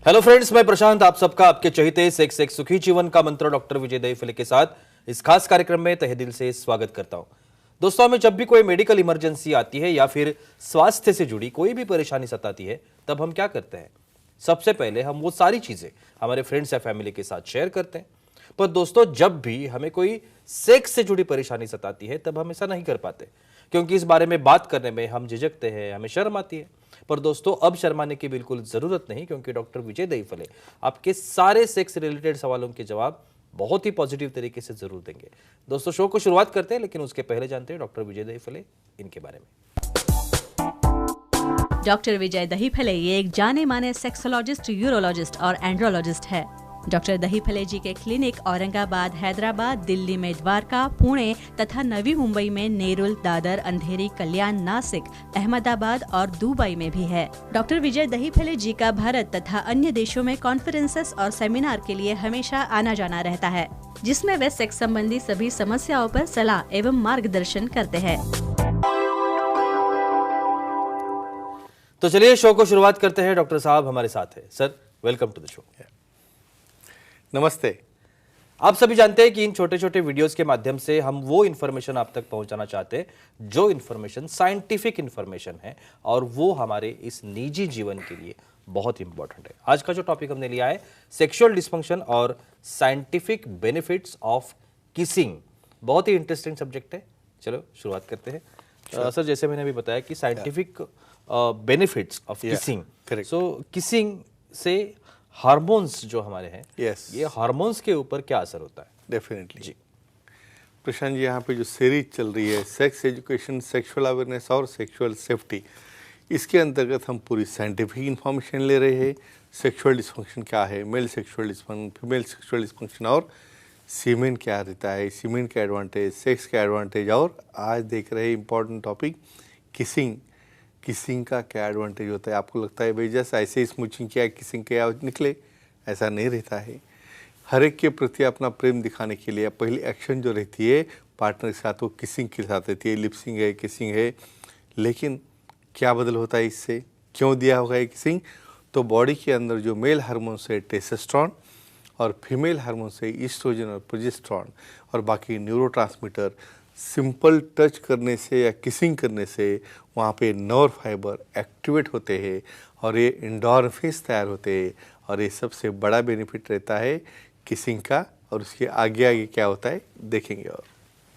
Hello friends, मैं प्रशांत आप सबका आपके चहीते सेक्स एक सुखी जीवन का मंत्र डॉक्टर विजय दहीफले के साथ इस खास कार्यक्रम में तहे दिल से स्वागत करता हूं। दोस्तों, हमें जब भी कोई मेडिकल इमरजेंसी आती है या फिर स्वास्थ्य से जुड़ी कोई भी परेशानी सताती है, तब हम क्या करते हैं? सबसे पहले हम वो सारी चीजें हमारे फ्रेंड्स या फैमिली के साथ शेयर करते हैं। पर दोस्तों, जब भी हमें कोई सेक्स से जुड़ी परेशानी सताती है, तब हम ऐसा नहीं कर पाते, क्योंकि इस बारे में बात करने में हम झिझकते हैं, हमें शर्म आती है। पर दोस्तों, अब शर्माने की बिल्कुल जरूरत नहीं, क्योंकि डॉक्टर विजय दहीफले आपके सारे सेक्स रिलेटेड सवालों के जवाब बहुत ही पॉजिटिव तरीके से जरूर देंगे। दोस्तों, शो को शुरुआत करते हैं, लेकिन उसके पहले जानते हैं डॉक्टर विजय दहीफले इनके बारे में। डॉक्टर विजय दहीफले ये एक जाने माने सेक्सोलॉजिस्ट, यूरोलॉजिस्ट और एंड्रोलॉजिस्ट है। डॉक्टर दहीफले जी के क्लिनिक औरंगाबाद, हैदराबाद, दिल्ली में द्वारका, पुणे तथा नवी मुंबई में नेरुल, दादर, अंधेरी, कल्याण, नासिक, अहमदाबाद और दुबई में भी है। डॉक्टर विजय दहीफले जी का भारत तथा अन्य देशों में कॉन्फ्रेंसेस और सेमिनार के लिए हमेशा आना जाना रहता है, जिसमें वे सेक्स संबंधी सभी समस्याओं पर सलाह एवं मार्गदर्शन करते हैं। तो चलिए शो को शुरुआत करते हैं। डॉक्टर साहब हमारे साथ है। Sir, welcome to the show. नमस्ते। आप सभी जानते हैं कि इन छोटे छोटे वीडियोस के माध्यम से हम वो इन्फॉर्मेशन आप तक पहुंचाना चाहते हैं जो इन्फॉर्मेशन साइंटिफिक इन्फॉर्मेशन है, और वो हमारे इस निजी जीवन के लिए बहुत इंपॉर्टेंट है। आज का जो टॉपिक हमने लिया है, सेक्सुअल डिस्फंक्शन और साइंटिफिक बेनिफिट्स ऑफ किसिंग। बहुत ही इंटरेस्टिंग सब्जेक्ट है। चलो शुरुआत करते हैं। सर, जैसे मैंने अभी बताया कि scientific benefits of kissing, so kissing से हार्मोन्स जो हमारे हैं, ये हार्मोन्स के ऊपर क्या असर होता है? डेफिनेटली जी। प्रशांत जी, यहाँ पे जो सीरीज चल रही है सेक्स एजुकेशन, सेक्सुअल अवेयरनेस और सेक्सुअल सेफ्टी, इसके अंतर्गत हम पूरी साइंटिफिक इंफॉर्मेशन ले रहे हैं। सेक्सुअल डिस्फंक्शन क्या है, male sexual dysfunction, female sexual dysfunction, और सीमेन क्या रहता है, सीमेन का एडवांटेज, सेक्स का एडवांटेज, और आज देख रहे हैं इंपॉर्टेंट टॉपिक किसिंग। किसिंग का क्या एडवांटेज होता है? आपको लगता है भाई जैसे ऐसे ही स्मूचिंग किया किसिंग किया निकले, ऐसा नहीं रहता है। हर एक के प्रति अपना प्रेम दिखाने के लिए पहली एक्शन जो रहती है पार्टनर के साथ, वो किसिंग के साथ रहती है। लिपसिंग है, किसिंग है, लेकिन क्या बदल होता है इससे? क्यों दिया होगा ये किसिंग? तो बॉडी के अंदर जो मेल हार्मोन्स है टेस्टोस्टेरोन, और फीमेल हार्मोन्स है ईस्ट्रोजन और प्रोजेस्टेरोन, और बाकी न्यूरोट्रांसमीटर, सिंपल टच करने से या किसिंग करने से वहाँ पे नर्व फाइबर एक्टिवेट होते हैं और ये एंडोर्फिन्स तैयार होते हैं। और ये सबसे बड़ा बेनिफिट रहता है किसिंग का, और उसके आगे आगे क्या होता है देखेंगे। और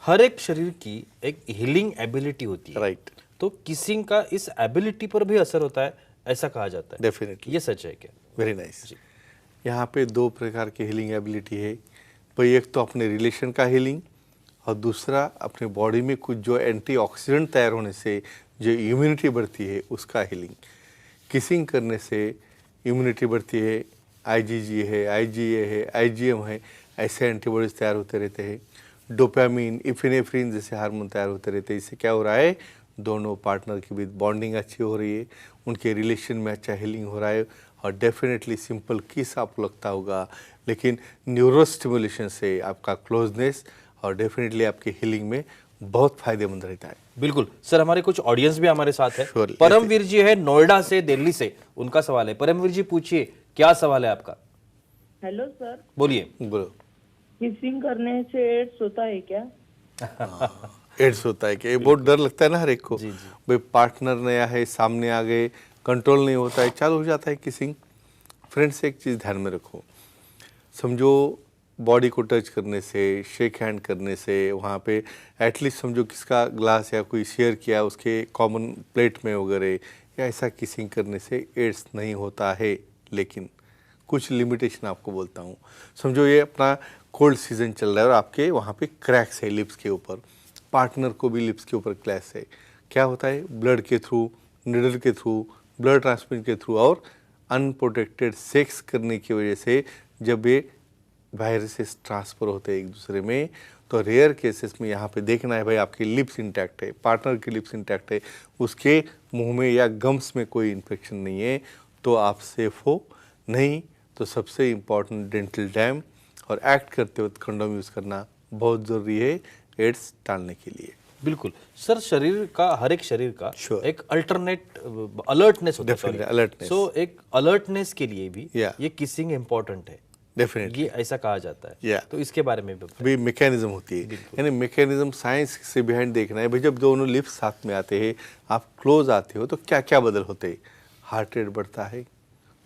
हर एक शरीर की एक हीलिंग एबिलिटी होती है, राइट। तो किसिंग का इस एबिलिटी पर भी असर होता है, ऐसा कहा जाता है। डेफिनेटली, ये सच है क्या? Very nice. यहाँ पे दो प्रकार की हीलिंग एबिलिटी है। भाई एक तो अपने रिलेशन का हीलिंग, और दूसरा अपने बॉडी में कुछ जो एंटीऑक्सीडेंट तैयार होने से जो इम्यूनिटी बढ़ती है उसका हीलिंग। किसिंग करने से इम्यूनिटी बढ़ती है, आईजीजी है, आईजीए है, आईजीएम है, ऐसे एंटीबॉडीज तैयार होते रहते हैं। डोपामिन, इफिनेफ्रिन जैसे हार्मोन तैयार होते रहते हैं। इससे क्या हो रहा है? दोनों पार्टनर के बीच बॉन्डिंग अच्छी हो रही है, उनके रिलेशन में अच्छा हीलिंग हो रहा है। और डेफिनेटली सिंपल किस आपको लगता होगा, लेकिन न्यूरो स्टिमुलेशन से आपका क्लोजनेस और डेफिनेटली आपकी हीलिंग में बहुत फायदेमंद रहता है। बिल्कुल सर, हमारे कुछ ऑडियंस भी हमारे साथ है। Surely, परमवीर जी है नोएडा से, दिल्ली से, उनका सवाल है। परमवीर जी पूछिए, क्या सवाल है आपका? हेलो सर, बोलिए। बोलो। किसिंग करने से एड्स होता है क्या? एड्स होता है कि ये बहुत डर लगता है ना हर एक को। जी। भाई पार्टनर नया है, सामने आ गए, कंट्रोल नहीं होता है, चालू हो जाता है किसिंग। फ्रेंड्स, एक चीज़ ध्यान में रखो, समझो बॉडी को टच करने से, शेक हैंड करने से, वहाँ पे एटलीस्ट समझो किसका ग्लास या कोई शेयर किया उसके कॉमन प्लेट में वगैरह, या ऐसा किसिंग करने से एड्स नहीं होता है। लेकिन कुछ लिमिटेशन आपको बोलता हूँ। समझो ये अपना कोल्ड सीजन चल रहा है और आपके वहाँ पे क्रैक्स है लिप्स के ऊपर, पार्टनर को भी लिप्स के ऊपर क्रैक्स है। क्या होता है? ब्लड के थ्रू, निडल के थ्रू, ब्लड ट्रांसमिशन के थ्रू और अनप्रोटेक्टेड सेक्स करने की वजह से जब ये वायरसेस ट्रांसफ़र होते हैं एक दूसरे में, तो रेयर केसेस में यहाँ पे देखना है भाई आपकी लिप्स इंटैक्ट है, पार्टनर की लिप्स इंटैक्ट है, उसके मुंह में या गम्स में कोई इन्फेक्शन नहीं है, तो आप सेफ हो। नहीं तो सबसे इम्पॉर्टेंट डेंटल डैम और एक्ट करते वक्त कंडोम यूज़ करना बहुत ज़रूरी है एड्स टालने के लिए। बिल्कुल सर, शरीर का हर एक शरीर का Sure. एक अल्टरनेट अलर्टनेस होता Definitely, है। alertness. सो एक अलर्टनेस के लिए भी Yeah. ये किसिंग इम्पोर्टेंट है, डेफिनेटली ये ऐसा कहा जाता है। Yeah. तो इसके बारे में भी बताइए। अभी मैकेनिज्म होती है, यानी मैकेनिज्म साइंस से बिहाइंड देखना है भाई। जब दोनों लिप्स साथ में आते हैं, आप क्लोज आते हो, तो क्या क्या बदल होते हैं? हार्ट रेट बढ़ता है,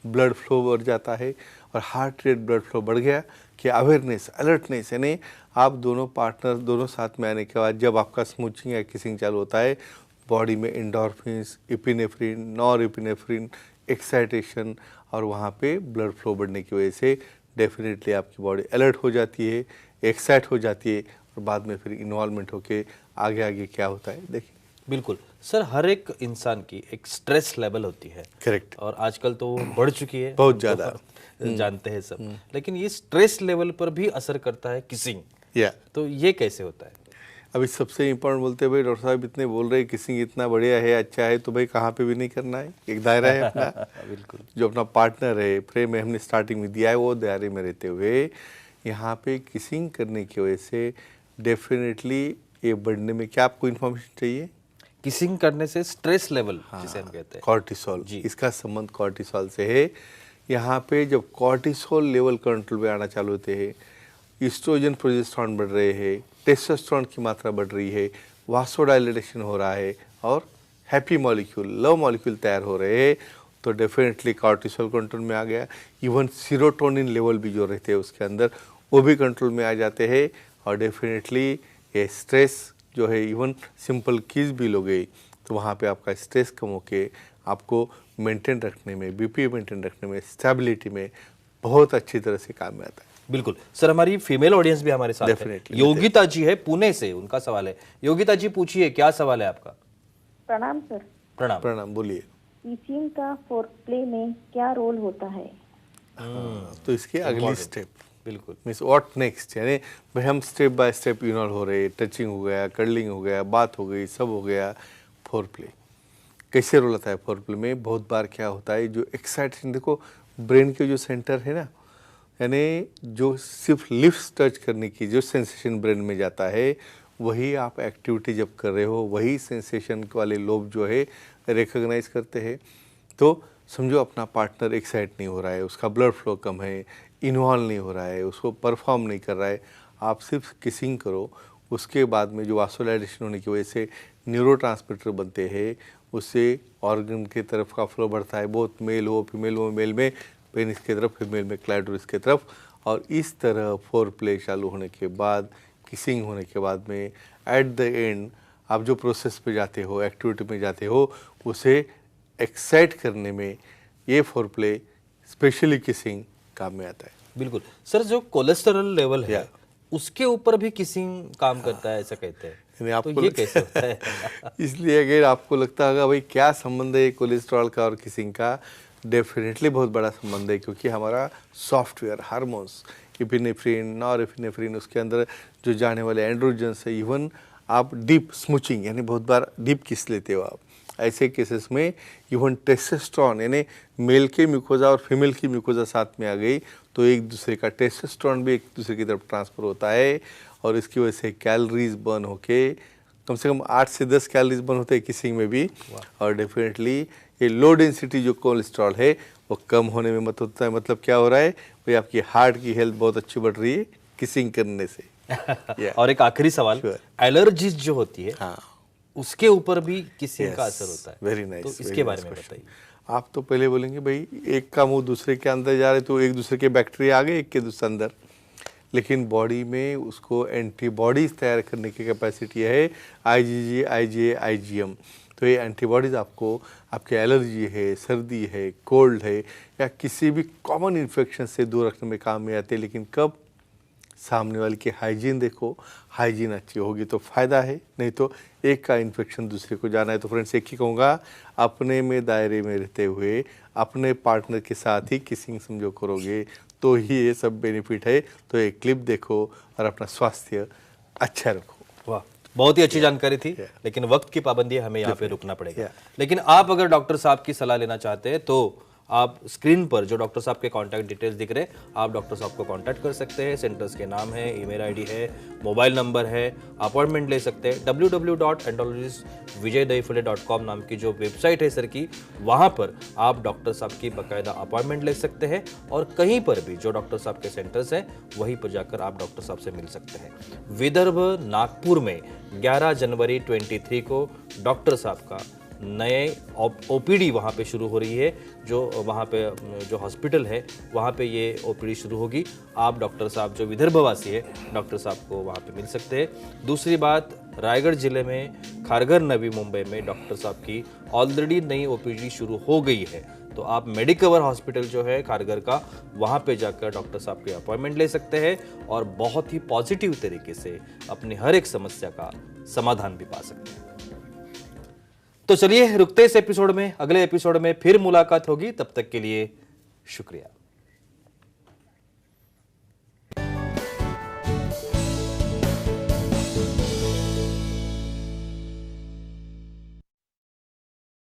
ब्लड फ्लो बढ़ जाता है, और हार्ट रेट ब्लड फ्लो बढ़ गया कि अवेयरनेस, अलर्टनेस, यानी आप दोनों पार्टनर दोनों साथ में आने के बाद जब आपका स्मूचिंग या किसिंग चालू होता है, बॉडी में endorphins, epinephrine, nor epinephrine, excitation, और वहाँ पे ब्लड फ्लो बढ़ने की वजह से डेफिनेटली आपकी बॉडी अलर्ट हो जाती है, एक्साइट हो जाती है, और बाद में फिर इन्वॉल्वमेंट होके आगे आगे क्या होता है देखिए। बिल्कुल सर, हर एक इंसान की एक स्ट्रेस लेवल होती है। करेक्ट। और आजकल तो वो बढ़ चुकी है बहुत ज़्यादा। जानते हैं सब। लेकिन ये स्ट्रेस लेवल पर भी असर करता है किसिंग, या तो ये कैसे होता है? अभी सबसे इम्पोर्टेंट बोलते हैं भाई डॉक्टर साहब इतने बोल रहे हैं किसिंग इतना बढ़िया है, अच्छा है, तो भाई कहाँ पे भी नहीं करना है, एक दायरा है अपना। बिल्कुल। जो अपना पार्टनर है, फ्रेम में हमने स्टार्टिंग में दिया है, वो दायरे में रहते हुए यहाँ पे किसिंग करने की वजह से डेफिनेटली ये बढ़ने में क्या आपको इन्फॉर्मेशन चाहिए? किसिंग करने से स्ट्रेस लेवल जिसे हम कहते हैं, कॉर्टिसोल, जी। इसका संबंध कॉर्टिसोल से है। यहाँ पे जब कॉर्टिसोल लेवल कंट्रोल में आना चालू होते हैं, ईस्ट्रोजन प्रोजेस्टेरोन बढ़ रहे हैं, टेस्टोस्टेरोन की मात्रा बढ़ रही है, वासोडाइलेशन हो रहा है, और हैप्पी मॉलिक्यूल, लव मॉलिक्यूल तैयार हो रहे हैं, तो डेफिनेटली कॉर्टिसोल कंट्रोल में आ गया। इवन सीरोटोनिन लेवल भी जो रहते हैं उसके अंदर, वो भी कंट्रोल में आ जाते हैं, और डेफिनेटली ये स्ट्रेस जो है, इवन सिंपल कीज भी लोगे तो वहाँ पे आपका स्ट्रेस कम होके आपको मेंटेन रखने में, बीपी मेंटेन रखने में, स्टेबिलिटी में बहुत अच्छी तरह से काम में आता है। बिल्कुल सर, हमारी फीमेल ऑडियंस भी हमारे साथ है। Definitely, योगिता जी है पुणे से, उनका सवाल है। योगिता जी पूछिए, क्या सवाल है आपका? प्रणाम सर। प्रणाम। प्रणाम, बोलिए। किसिंग का फोरप्ले में क्या रोल होता है? तो इसके अगली स्टेप बिल्कुल। मीन्स व्हाट नेक्स्ट, यानी भाई हम स्टेप बाय स्टेप इन्वॉल्व हो रहे, टचिंग हो गया, कर्लिंग हो गया, बात हो गई, सब हो गया। फोरप्ले कैसे रोल आता है? फोरप्ले में बहुत बार क्या होता है, जो एक्साइटेशन, देखो ब्रेन के जो सेंटर है ना, यानी जो सिर्फ लिप्स टच करने की जो सेंसेशन ब्रेन में जाता है, वही आप एक्टिविटी जब कर रहे हो, वही सेंसेशन वाले लोब जो है रिकॉग्नाइज करते हैं। तो समझो अपना पार्टनर एक्साइट नहीं हो रहा है, उसका ब्लड फ्लो कम है, इन्वॉल्व नहीं हो रहा है, उसको परफॉर्म नहीं कर रहा है, आप सिर्फ किसिंग करो, उसके बाद में जो वासोडाइलेशन होने की वजह से न्यूरोट्रांसमीटर बनते हैं, उससे ऑर्गन की तरफ का फ्लो बढ़ता है, बहुत मेल हो फीमेल हो, मेल में पेनिस की तरफ, फीमेल में क्लाइटोरिस की तरफ, और इस तरह फोरप्ले चालू होने के बाद, किसिंग होने के बाद में एट द एंड आप जो प्रोसेस पे जाते हो, एक्टिविटी में जाते हो, उसे एक्साइट करने में ये फोरप्ले, स्पेशली किसिंग, काम में आता है। बिल्कुल सर, जो कोलेस्टेरॉल लेवल है या। उसके ऊपर भी किसिंग काम करता है, ऐसा कहते हैं। यानी तो आपको ये कैसे होता है? इसलिए अगर आपको लगता होगा भाई क्या संबंध है कोलेस्ट्रॉल का और किसिंग का, डेफिनेटली बहुत बड़ा संबंध है, क्योंकि हमारा software hormones, epinephrine, nor epinephrine, उसके अंदर जो जाने वाले एंड्रोजन्स है, इवन आप डीप स्मूचिंग यानी बहुत बार डीप किस लेते हो आप, ऐसे केसेस में इवन टेस्टोस्टेरोन यानी मेल के म्यूकोजा और फीमेल की म्यूकोजा साथ में आ गई, तो एक दूसरे का टेस्टोस्टेरोन भी एक दूसरे की तरफ ट्रांसफर होता है, और इसकी वजह से कैलोरीज बर्न होके कम से कम 8 से 10 कैलोरीज बर्न होते हैं किसिंग में भी, और डेफिनेटली ये लो डेंसिटी जो कोलेस्ट्रॉल है वो कम होने में मदद होता है। मतलब क्या हो रहा है भाई, आपकी हार्ट की हेल्थ बहुत अच्छी बढ़ रही है किसिंग करने से। और एक आखिरी सवाल, Sure. एलर्जीज जो होती है, हाँ, उसके ऊपर भी किसिंग का असर होता है। Very nice. तो इसके बारे में बताइए। आप तो पहले बोलेंगे भाई एक का मुंह दूसरे के अंदर जा रहे, तो एक दूसरे के बैक्टीरिया आ गए एक के दूसरे अंदर, लेकिन बॉडी में उसको एंटीबॉडीज तैयार करने की कैपेसिटी है IgG, IgA, IgM। तो ये एंटीबॉडीज आपको आपके एलर्जी है, सर्दी है, कोल्ड है, या किसी भी कॉमन इन्फेक्शन से दूर रखने में काम में आते हैं। लेकिन कब? सामने वाले की हाइजीन देखो, हाइजीन अच्छी होगी तो फ़ायदा है, नहीं तो एक का इन्फेक्शन दूसरे को जाना है। तो फ्रेंड्स एक ही कहूँगा, अपने में दायरे में रहते हुए अपने पार्टनर के साथ ही किसिंग समझो करोगे तो ही ये सब बेनिफिट है। तो एक क्लिप देखो और अपना स्वास्थ्य अच्छा रखो। वाह, बहुत ही अच्छी जानकारी थी, लेकिन वक्त की पाबंदी है, हमें यहाँ पे रुकना पड़ेगा। लेकिन आप अगर डॉक्टर साहब की सलाह लेना चाहते हैं तो आप स्क्रीन पर जो डॉक्टर साहब के कॉन्टैक्ट डिटेल्स दिख रहे हैं, आप डॉक्टर साहब को कॉन्टैक्ट कर सकते हैं। सेंटर्स के नाम है, ईमेल आईडी है, मोबाइल नंबर है, अपॉइंटमेंट ले सकते हैं। www.andrologistvijaydahifule.com नाम की जो वेबसाइट है सर की, वहाँ पर आप डॉक्टर साहब की बाकायदा अपॉइंटमेंट ले सकते हैं और कहीं पर भी जो डॉक्टर साहब के सेंटर्स हैं वहीं पर जाकर आप डॉक्टर साहब से मिल सकते हैं। विदर्भ नागपुर में 11 जनवरी 23 को डॉक्टर साहब का नए ओपीडी वहाँ पे शुरू हो रही है। जो वहाँ पे जो हॉस्पिटल है वहाँ पे ये ओपीडी शुरू होगी। आप डॉक्टर साहब जो विदर्भवासी है डॉक्टर साहब को वहाँ पे मिल सकते हैं। दूसरी बात, रायगढ़ जिले में खारघर नवी मुंबई में डॉक्टर साहब की ऑलरेडी नई ओपीडी शुरू हो गई है, तो आप मेडिकवर हॉस्पिटल जो है खारघर का, वहाँ पे जाकर डॉक्टर साहब की अपॉइंटमेंट ले सकते हैं और बहुत ही पॉजिटिव तरीके से अपनी हर एक समस्या का समाधान भी पा सकते हैं। तो चलिए रुकते इस एपिसोड में, अगले एपिसोड में फिर मुलाकात होगी। तब तक के लिए शुक्रिया।